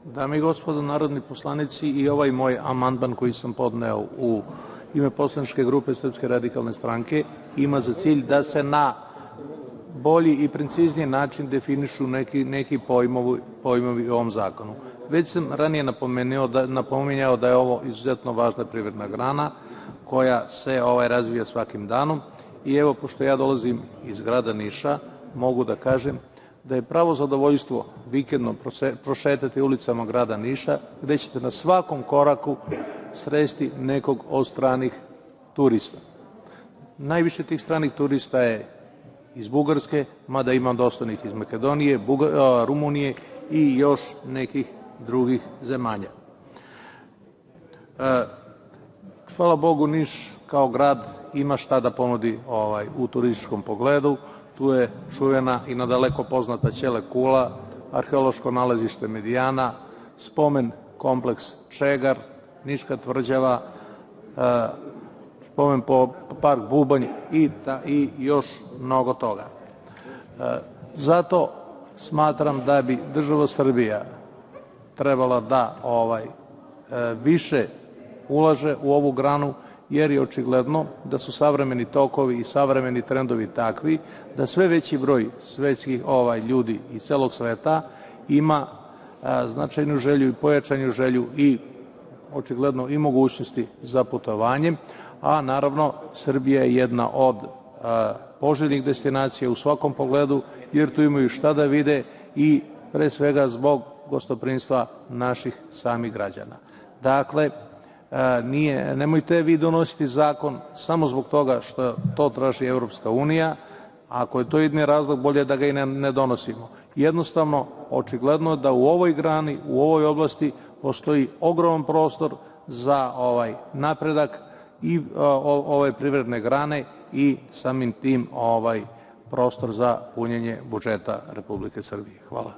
Dame i gospodo narodni poslanici, i ovaj moj amandman koji sam podneo u ime poslaničke grupe Srpske radikalne stranke ima za cilj da se na bolji i precizniji način definišu neki pojmovi u ovom zakonu. Već sam ranije napominjao da je ovo izuzetno važna privredna grana koja se razvija svakim danom i evo, pošto ja dolazim iz grada Niša, mogu da kažem da je pravo zadovoljstvo vikendom prošetati ulicama grada Niša, gde ćete na svakom koraku sresti nekog od stranih turista. Najviše tih stranih turista je iz Bugarske, mada ima dosta njih iz Makedonije, Rumunije i još nekih drugih zemalja. Hvala Bogu, Niš kao grad ima šta da ponudi u turističkom pogledu. Tu je čuvena i nadaleko poznata Ćele kula, arheološko nalazište Medijana, spomen kompleks Čegar, Niška tvrđava, spomen park Bubanj i još mnogo toga. Zato smatram da bi država Srbija trebala da više ulaže u ovu granu, jer je očigledno da su savremeni tokovi i savremeni trendovi takvi da sve veći broj svetskih ljudi iz celog sveta ima značajnu želju i pojačanu želju i očigledno i mogućnosti za putovanjem, a naravno Srbija je jedna od poželjnih destinacija u svakom pogledu, jer tu imaju šta da vide i pre svega zbog gostoprimstva naših samih građana. Dakle, nemojte vi donositi zakon samo zbog toga što to traži Evropska unija. Ako je to jedini razlog, bolje da ga i ne donosimo. Jednostavno, očigledno da u ovoj grani, u ovoj oblasti postoji ogroman prostor za napredak i ove privredne grane i samim tim prostor za punjenje budžeta Republike Srbije. Hvala.